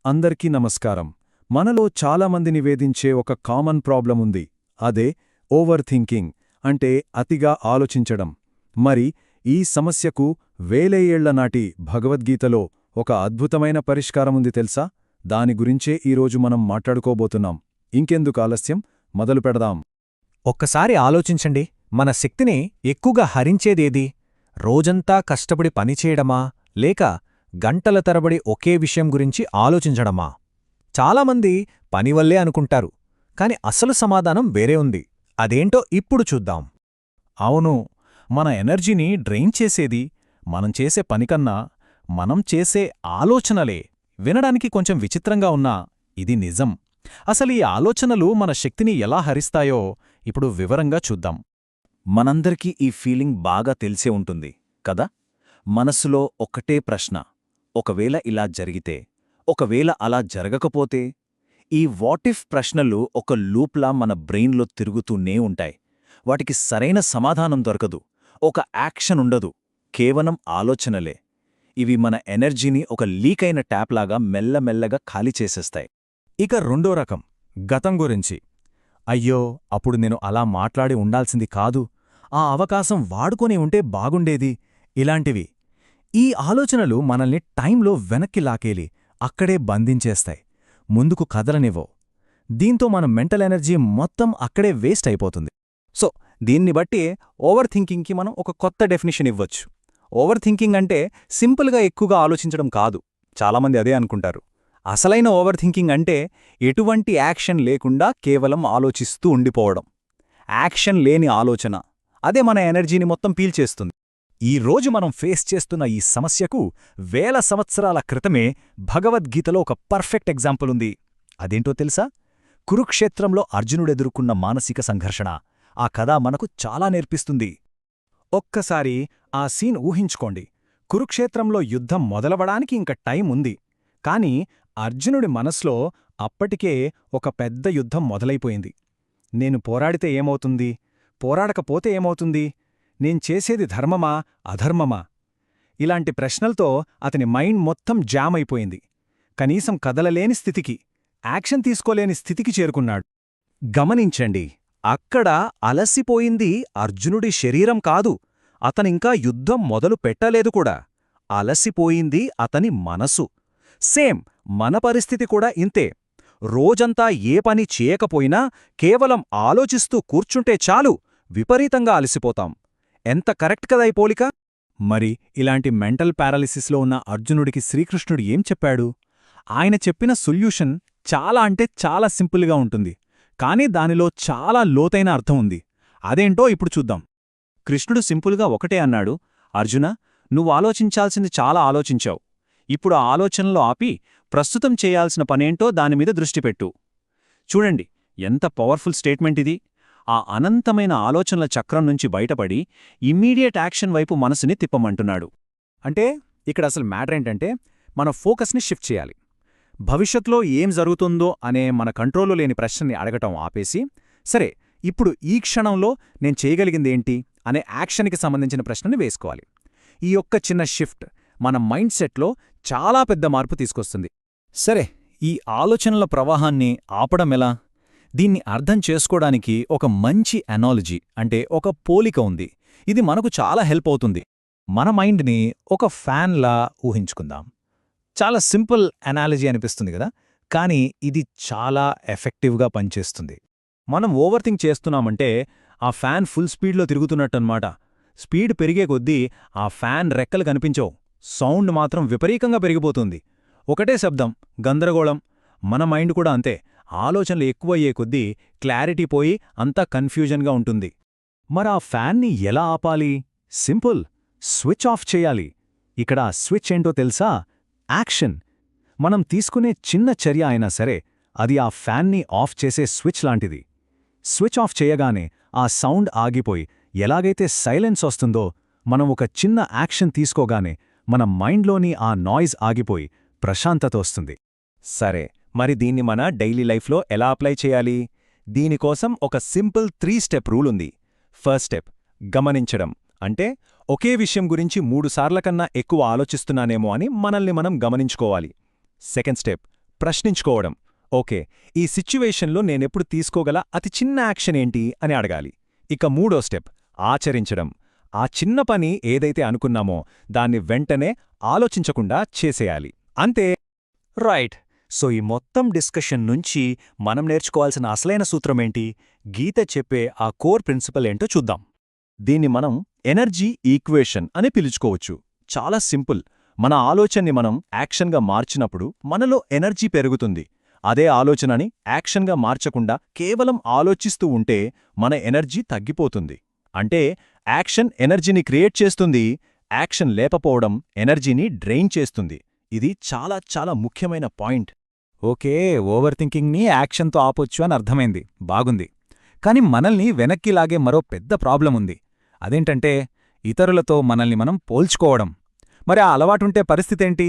అందరికీ నమస్కారం. మనలో చాలామందిని వేధించే ఒక కామన్ ప్రాబ్లం ఉంది. అదే ఓవర్ థింకింగ్, అంటే అతిగా ఆలోచించడం. మరి ఈ సమస్యకు వేల ఏళ్ల నాటి భగవద్గీతలో ఒక అద్భుతమైన పరిష్కారముంది తెలుసా? దాని గురించే ఈరోజు మనం మాట్లాడుకోబోతున్నాం. ఇంకెందుకు ఆలస్యం, మొదలు పెడదాం. ఒక్కసారి ఆలోచించండి, మన శక్తిని ఎక్కువగా హరించేదేది? రోజంతా కష్టపడి పనిచేయడమా, లేక గంటల తరబడి ఒకే విషయం గురించి ఆలోచించడమా? చాలామంది పనివల్లే అనుకుంటారు, కాని అసలు సమాధానం వేరే ఉంది. అదేంటో ఇప్పుడు చూద్దాం. అవును, మన ఎనర్జీని డ్రైన్ చేసేది మనం చేసే పనికన్నా మనం చేసే ఆలోచనలే. వినడానికి కొంచెం విచిత్రంగా ఉన్నా ఇది నిజం. అసలు ఈ ఆలోచనలు మన శక్తిని ఎలా హరిస్తాయో ఇప్పుడు వివరంగా చూద్దాం. మనందరికీ ఈ ఫీలింగ్ బాగా తెలిసే ఉంటుంది కదా. మనసులో ఒక్కటే ప్రశ్న, ఒకవేళ ఇలా జరిగితే, ఒకవేళ అలా జరగకపోతే. ఈ వాటిఫ్ ప్రశ్నలు ఒక లూప్లా మన బ్రెయిన్లో తిరుగుతూనే ఉంటాయి. వాటికి సరైన సమాధానం దొరకదు, ఒక యాక్షన్ ఉండదు, కేవలం ఆలోచనలే. ఇవి మన ఎనర్జీని ఒక లీకైన ట్యాప్లాగా మెల్లమెల్లగా ఖాళీ చేసేస్తాయి. ఇక రెండో రకం, గతం గురించి. అయ్యో, అప్పుడు నేను అలా మాట్లాడి ఉండాల్సింది కాదు, ఆ అవకాశం వాడుకొని ఉంటే బాగుండేది, ఇలాంటివి. ఈ ఆలోచనలు మనల్ని టైంలో వెనక్కి లాకేలి అక్కడే బంధించేస్తాయి, ముందుకు కదలనివ్వవు. దీంతో మన మెంటల్ ఎనర్జీ మొత్తం అక్కడే వేస్ట్ అయిపోతుంది. సో దీన్ని బట్టి ఓవర్ థింకింగ్కి మనం ఒక కొత్త డెఫినిషన్ ఇవ్వచ్చు. ఓవర్ థింకింగ్ అంటే సింపుల్గా ఎక్కువగా ఆలోచించడం కాదు. చాలామంది అదే అనుకుంటారు. అసలైన ఓవర్ థింకింగ్ అంటే ఎటువంటి యాక్షన్ లేకుండా కేవలం ఆలోచిస్తూ ఉండిపోవడం. యాక్షన్ లేని ఆలోచన, అదే మన ఎనర్జీని మొత్తం పీల్చేస్తుంది. ఈ రోజు మనం ఫేస్ చేస్తున్న ఈ సమస్యకు వేల సంవత్సరాల క్రితమే భగవద్గీతలో ఒక పర్ఫెక్ట్ ఎగ్జాంపుల్ ఉంది. అదేంటో తెలుసా? కురుక్షేత్రంలో అర్జునుడెదుర్కొన్న మానసిక సంఘర్షణ. ఆ కథ మనకు చాలా నేర్పిస్తుంది. ఒక్కసారి ఆ సీన్ ఊహించుకోండి. కురుక్షేత్రంలో యుద్ధం మొదలవడానికి ఇంక టైం ఉంది. కాని అర్జునుడి మనస్లో అప్పటికే ఒక పెద్ద యుద్ధం మొదలైపోయింది. నేను పోరాడితే ఏమవుతుంది? పోరాడకపోతే ఏమవుతుంది? నేను చేసేది ధర్మమా, అధర్మమా? ఇలాంటి ప్రశ్నలతో అతని మైండ్ మొత్తం జామ్ అయిపోయింది. కనీసం కదలలేని స్థితికి, యాక్షన్ తీసుకోలేని స్థితికి చేరుకున్నాడు. గమనించండి, అక్కడ అలసిపోయింది అర్జునుడి శరీరం కాదు, అతనింకా యుద్ధం మొదలు పెట్టలేదు కూడా. అలసిపోయింది అతని మనసు. సేమ్ మన పరిస్థితి కూడా ఇంతే. రోజంతా ఏ పని చేయకపోయినా కేవలం ఆలోచిస్తూ కూర్చుంటే చాలు, విపరీతంగా అలసిపోతాం. ఎంత కరెక్ట్ కదా ఈ పోలిక? మరి ఇలాంటి మెంటల్ పారాలిసిస్లో ఉన్న అర్జునుడికి శ్రీకృష్ణుడు ఏం చెప్పాడు? ఆయన చెప్పిన సొల్యూషన్ చాలా అంటే చాలా సింపుల్గా ఉంటుంది, కానీ దానిలో చాలా లోతైన అర్థం ఉంది. అదేంటో ఇప్పుడు చూద్దాం. కృష్ణుడు సింపుల్గా ఒకటే అన్నాడు, అర్జున, నువ్వు ఆలోచించాల్సింది చాలా ఆలోచించావు. ఇప్పుడు ఆ ఆలోచనలో ఆపి ప్రస్తుతం చేయాల్సిన పనేంటో దానిమీద దృష్టి పెట్టు. చూడండి, ఎంత పవర్ఫుల్ స్టేట్మెంట్ ఇది. ఆ అనంతమైన ఆలోచనల చక్రం నుంచి బయటపడి ఇమ్మీడియట్ యాక్షన్ వైపు మనసుని తిప్పమంటున్నాడు. అంటే ఇక్కడ అసలు మ్యాటర్ ఏంటంటే, మన ఫోకస్ని షిఫ్ట్ చేయాలి. భవిష్యత్తులో ఏం జరుగుతుందో అనే మన కంట్రోల్లో లేని ప్రశ్నని అడగటం ఆపేసి, సరే ఇప్పుడు ఈ క్షణంలో నేను చేయగలిగిందేంటి అనే యాక్షన్కి సంబంధించిన ప్రశ్నని వేసుకోవాలి. ఈ ఒక్క చిన్న షిఫ్ట్ మన మైండ్ సెట్లో చాలా పెద్ద మార్పు తీసుకొస్తుంది. సరే, ఈ ఆలోచనల ప్రవాహాన్ని ఆపడమెలా? దీన్ని అర్థం చేసుకోవడానికి ఒక మంచి అనాలజీ, అంటే ఒక పోలిక ఉంది. ఇది మనకు చాలా హెల్ప్ అవుతుంది. మన మైండ్ని ఒక ఫ్యాన్లా ఊహించుకుందాం. చాలా సింపుల్ అనాలజీ అనిపిస్తుంది కదా, కానీ ఇది చాలా ఎఫెక్టివ్గా పనిచేస్తుంది. మనం ఓవర్ థింక్ చేస్తున్నామంటే ఆ ఫ్యాన్ ఫుల్ స్పీడ్లో తిరుగుతున్నట్టన్నమాట. స్పీడ్ పెరిగే కొద్దీ ఆ ఫ్యాన్ రెక్కలు కనిపించవు, సౌండ్ మాత్రం విపరీతంగా పెరిగిపోతుంది. ఒకటే శబ్దం, గందరగోళం. మన మైండ్ కూడా అంతే. ఆలోచనలు ఎక్కువయ్యే కొద్దీ క్లారిటీ పోయి అంతా కన్ఫ్యూజన్గా ఉంటుంది. మరి ఆ ఫ్యాన్ని ఎలా ఆపాలి? సింపుల్, స్విచ్ ఆఫ్ చేయాలి. ఇక్కడ స్విచ్ ఏంటో తెలుసా? యాక్షన్. మనం తీసుకునే చిన్న చర్య అయినా సరే, అది ఆ ఫ్యాన్ని ఆఫ్ చేసే స్విచ్ లాంటిది. స్విచ్ ఆఫ్ చేయగానే ఆ సౌండ్ ఆగిపోయి ఎలాగైతే సైలెన్స్ వస్తుందో, మనం ఒక చిన్న యాక్షన్ తీసుకోగానే మన మైండ్లోని ఆ నాయిస్ ఆగిపోయి ప్రశాంతత వస్తుంది. సరే, మరి దీన్ని మన డైలీ లైఫ్లో ఎలా అప్లై చేయాలి? దీనికోసం ఒక సింపుల్ 3 స్టెప్ రూల్ ఉంది. ఫస్ట్ స్టెప్, గమనించడం. అంటే ఒకే విషయం గురించి 3 సార్ల కన్నా ఎక్కువ ఆలోచిస్తున్నానేమో అని మనల్ని మనం గమనించుకోవాలి. Second step, ప్రశ్నించుకోవడం. ఓకే, ఈ సిచ్యువేషన్లో నేనెప్పుడు తీసుకోగల అతి చిన్న యాక్షన్ ఏంటి అని అడగాలి. ఇక మూడో స్టెప్ ఆచరించడం. ఆ చిన్న పని ఏదైతే అనుకున్నామో దాన్ని వెంటనే ఆలోచించకుండా చేసేయాలి. అంతే. రైట్. సో ఈ మొత్తం డిస్కషన్ నుంచి మనం నేర్చుకోవాల్సిన అసలైన సూత్రమేంటి? గీత చెప్పే ఆ కోర్ ప్రిన్సిపల్ ఏంటో చూద్దాం. దీన్ని మనం ఎనర్జీ ఈక్వేషన్ అని పిలుచుకోవచ్చు. చాలా సింపుల్. మన ఆలోచనని మనం యాక్షన్గా మార్చినప్పుడు మనలో ఎనర్జీ పెరుగుతుంది. అదే ఆలోచనని యాక్షన్గా మార్చకుండా కేవలం ఆలోచిస్తూ ఉంటే మన ఎనర్జీ తగ్గిపోతుంది. అంటే యాక్షన్ ఎనర్జీని క్రియేట్ చేస్తుంది, యాక్షన్ లేకపోవడం ఎనర్జీని డ్రైన్ చేస్తుంది. ఇది చాలా చాలా ముఖ్యమైన పాయింట్. ఓకే, ఓవర్ థింకింగ్ని యాక్షన్తో ఆపొచ్చు అని అర్థమైంది. బాగుంది. కాని మనల్ని వెనక్కి లాగే మరో పెద్ద ప్రాబ్లం ఉంది. అదేంటంటే ఇతరులతో మనల్ని మనం పోల్చుకోవడం. మరి ఆ అలవాటుంటే పరిస్థితేంటి?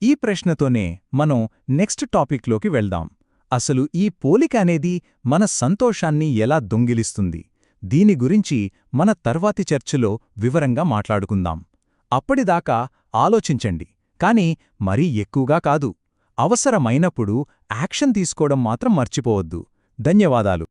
ఈ ప్రశ్నతోనే మనం నెక్స్ట్ టాపిక్లోకి వెళ్దాం. అసలు ఈ పోలిక అనేది మన సంతోషాన్ని ఎలా దొంగిలిస్తుంది? దీని గురించి మన తర్వాతి చర్చలో వివరంగా మాట్లాడుకుందాం. అప్పటిదాకా ఆలోచించండి, కాని మరీ ఎక్కువగా కాదు. అవసరమైనప్పుడు యాక్షన్ తీసుకోవడం మాత్రం మర్చిపోవద్దు. ధన్యవాదాలు.